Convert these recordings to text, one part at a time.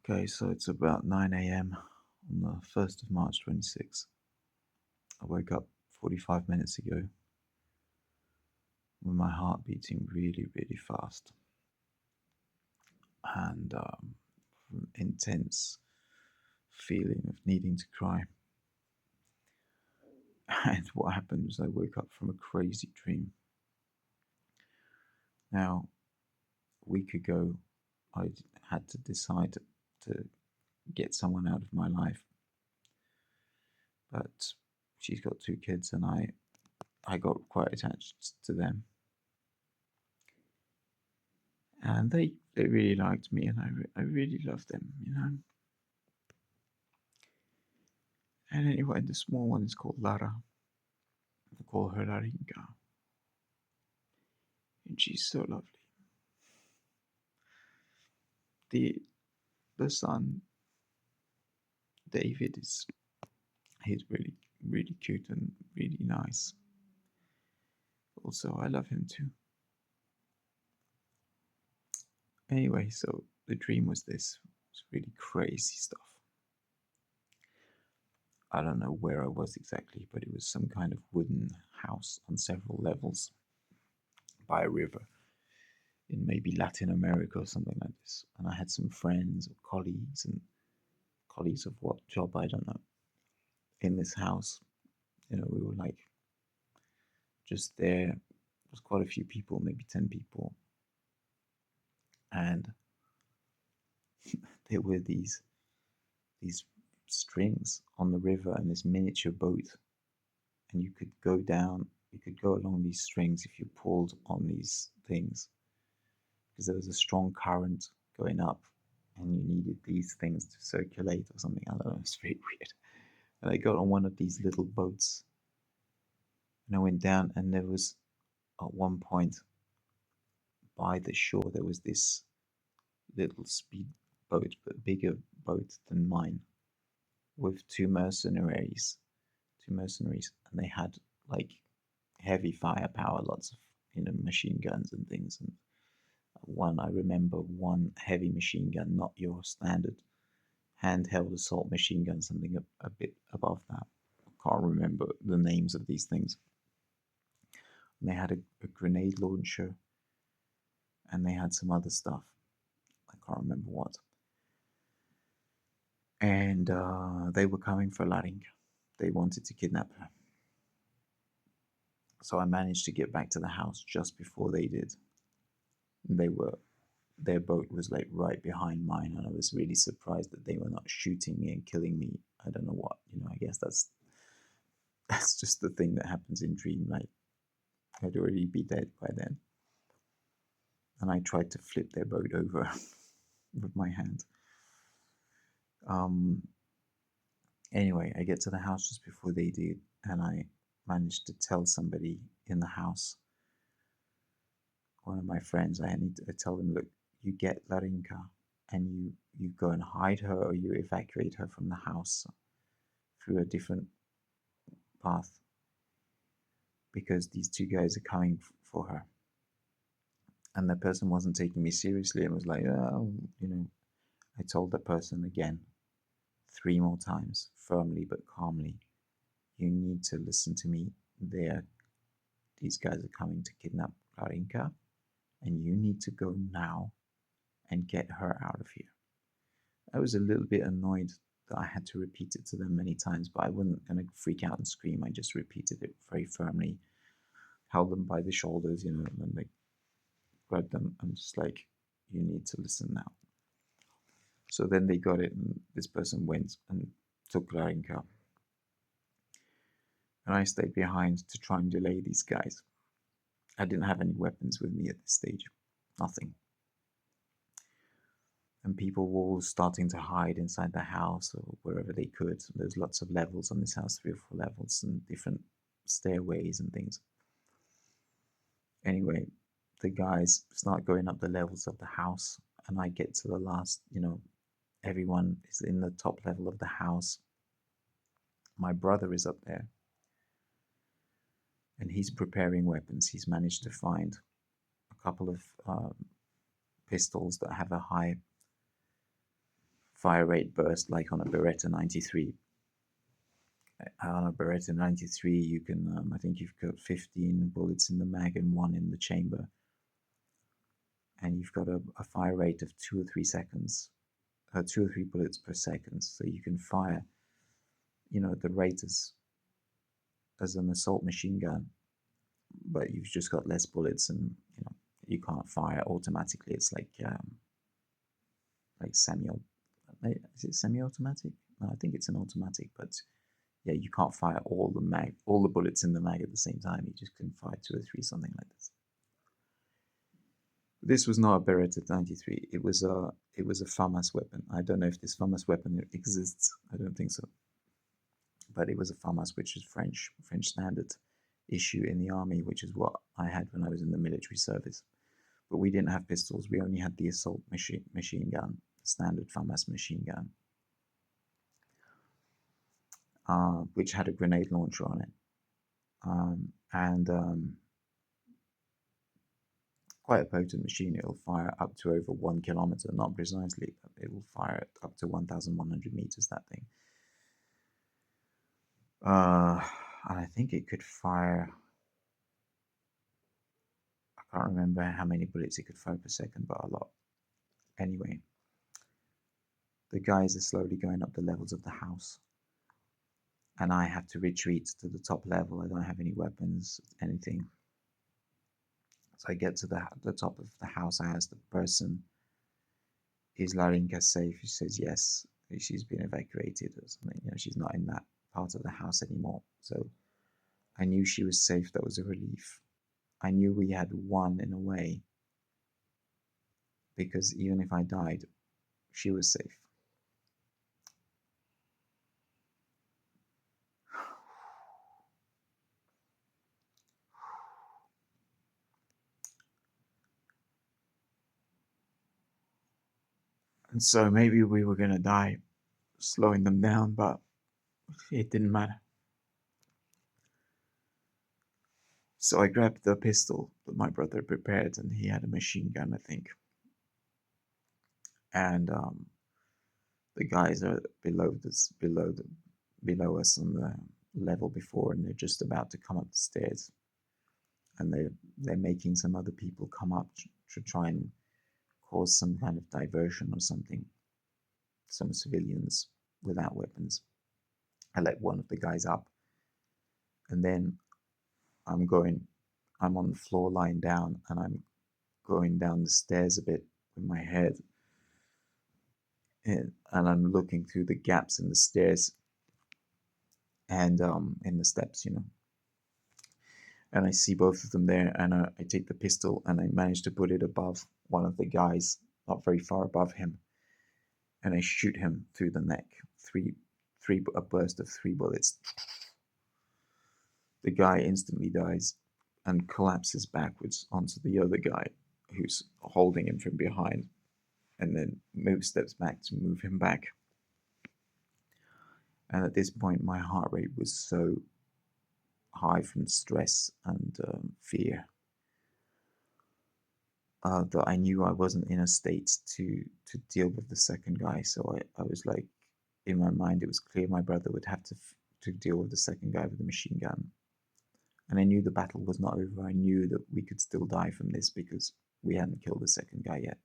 Okay, so it's about 9 a.m. on the 1st of March 26. I woke up 45 minutes ago with my heart beating really, really fast and intense feeling of needing to cry. And what happened was I woke up from a crazy dream. Now, a week ago, I had to decide to get someone out of my life, but she's got two kids and I got quite attached to them. And they really liked me, and I really loved them. And anyway, the small one is called Lara. I call her Larinka, and she's so lovely. The the son David he's really really cute and really nice. Also, I love him too. Anyway, so the dream was this. It was really crazy stuff. I don't know where I was exactly, but it was some kind of wooden house on several levels by a river in maybe Latin America or something like this. And I had some friends or colleagues, and colleagues of what job, I don't know, in this house. We were like just there. There was quite a few people, maybe 10 people. And there were these strings on the river and this miniature boat. And you could go down, you could go along these strings if you pulled on these things, because there was a strong current going up and you needed these things to circulate or something. I don't know, it's very weird. And I got on one of these little boats and I went down, and there was at one point by the shore there was this little speed boat, but bigger boat than mine, with two mercenaries, and they had like heavy firepower, lots of machine guns and things. And I remember one heavy machine gun, not your standard handheld assault machine gun, something a bit above that. I can't remember the names of these things. And they had a grenade launcher, and they had some other stuff. I can't remember what. And they were coming for Larinka. They wanted to kidnap her. So I managed to get back to the house just before they did. Their boat was like right behind mine, and I was really surprised that they were not shooting me and killing me. I don't know what, I guess that's just the thing that happens in dream. Like, I'd already be dead by then. And I tried to flip their boat over with my hand. Anyway, I get to the house just before they did, and I managed to tell somebody in the house, one of my friends. I tell them, look, you get Larinka and you go and hide her, or you evacuate her from the house through a different path, because these two guys are coming for her. And the person wasn't taking me seriously and was like, oh, I told the person again 3 more times, firmly but calmly, you need to listen to me. These guys are coming to kidnap Larinka, and you need to go now and get her out of here. I was a little bit annoyed that I had to repeat it to them many times, but I wasn't going to freak out and scream. I just repeated it very firmly, held them by the shoulders, and then like grabbed them and just like, you need to listen now. So then they got it, and this person went and took Larinka. And I stayed behind to try and delay these guys. I didn't have any weapons with me at this stage. Nothing. And people were all starting to hide inside the house or wherever they could. There's lots of levels on this house, 3 or 4 levels, and different stairways and things. Anyway, the guys start going up the levels of the house, and I get to the last, everyone is in the top level of the house. My brother is up there, and he's preparing weapons. He's managed to find a couple of pistols that have a high fire rate burst like on a Beretta 93. On a Beretta 93, you can, I think you've got 15 bullets in the mag and one in the chamber. And you've got a fire rate of 2 or 3 seconds, 2 or 3 bullets per second. So you can fire, at the rate as an assault machine gun, but you've just got less bullets, and you can't fire automatically. It's like semi. Is it semi-automatic? No, I think it's an automatic, but yeah, you can't fire all the bullets in the mag at the same time. You just can fire 2 or 3, something like this. This was not a Beretta 93. It was a FAMAS weapon. I don't know if this FAMAS weapon exists. I don't think so. But it was a FAMAS, which is French standard issue in the army, which is what I had when I was in the military service. But we didn't have pistols. We only had the assault machine gun, the standard FAMAS machine gun, which had a grenade launcher on it. And quite a potent machine. It'll fire up to over 1 kilometer, not precisely, but it will fire up to 1,100 meters, that thing. And I think it could fire, I can't remember how many bullets it could fire per second, but a lot. Anyway, the guys are slowly going up the levels of the house, and I have to retreat to the top level. I don't have any weapons, anything. So I get to the top of the house. I ask the person, is Larinka safe? She says yes. She's been evacuated or something. She's not in that part of the house anymore. So I knew she was safe. That was a relief. I knew we had won in a way, because even if I died, she was safe. And so maybe we were going to die slowing them down, but it didn't matter. So I grabbed the pistol that my brother prepared, and he had a machine gun, I think. And the guys are below us on the level before, and they're just about to come up the stairs. And they're making some other people come up to try and cause some kind of diversion or something. Some civilians without weapons. I let one of the guys up, and then I'm on the floor lying down, and I'm going down the stairs a bit with my head, and I'm looking through the gaps in the stairs and in the steps, and I see both of them there, and I take the pistol and I manage to put it above one of the guys, not very far above him, and I shoot him through the neck. A burst of 3 bullets. The guy instantly dies and collapses backwards onto the other guy who's holding him from behind, and then steps back to move him back. And at this point, my heart rate was so high from stress and fear that I knew I wasn't in a state to deal with the second guy. So I was like, in my mind, it was clear my brother would have to deal with the second guy with the machine gun. And I knew the battle was not over. I knew that we could still die from this because we hadn't killed the second guy yet.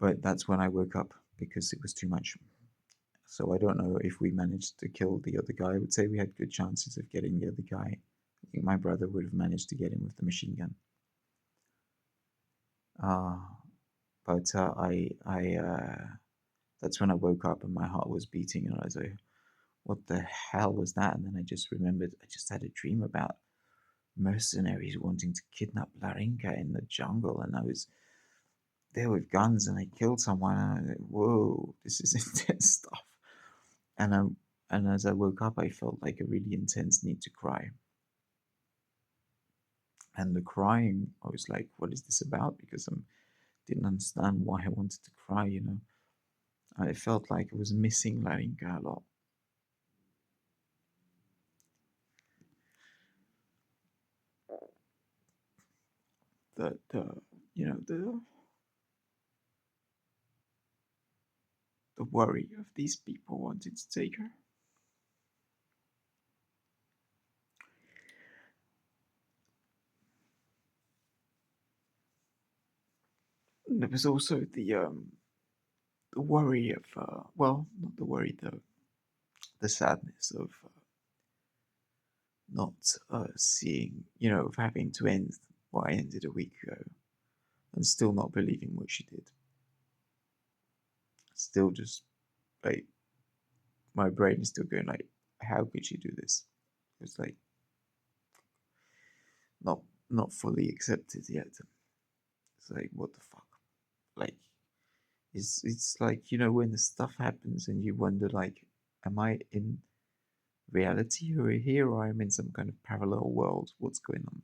But that's when I woke up, because it was too much. So I don't know if we managed to kill the other guy. I would say we had good chances of getting the other guy. I think my brother would have managed to get him with the machine gun. But that's when I woke up and my heart was beating, and I was like, what the hell was that? And then I just remembered I just had a dream about mercenaries wanting to kidnap Larinka in the jungle, and I was there with guns and I killed someone, and I was like, whoa, this is intense stuff. And as I woke up, I felt like a really intense need to cry. And the crying, I was like, what is this about? Because I didn't understand why I wanted to cry, I felt like I was missing Larinka a lot. The the worry of these people wanting to take her. And there was also the worry of well, not the worry, the sadness of not seeing, of having to end what I ended a week ago and still not believing what she did. Still just like my brain is still going like, how could she do this? It's like not not fully accepted yet. It's like what the fuck? Like it's like when the stuff happens and you wonder like, am I in reality or here or I'm in some kind of parallel world? What's going on?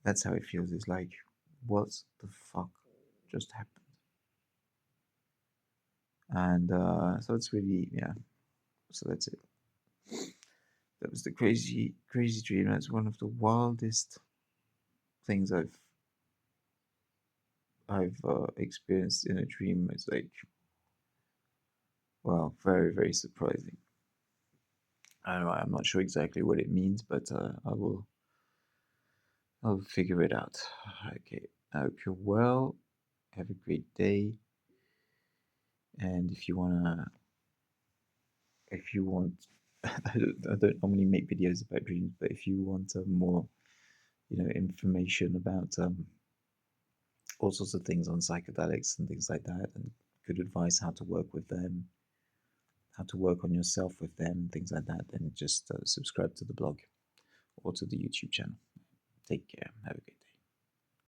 That's how it feels. It's like, what the fuck just happened? And so it's really, yeah. So that's it. That was the crazy, crazy dream. That's one of the wildest things I've experienced in a dream. It's like, well, very, very surprising. I don't know. I'm not sure exactly what it means, but I'll figure it out. Okay. I hope you're well. Have a great day. And if you want, I don't normally make videos about dreams, but if you want more, information about all sorts of things on psychedelics and things like that, and good advice how to work with them, how to work on yourself with them, things like that, then just subscribe to the blog or to the YouTube channel. Take care. Have a good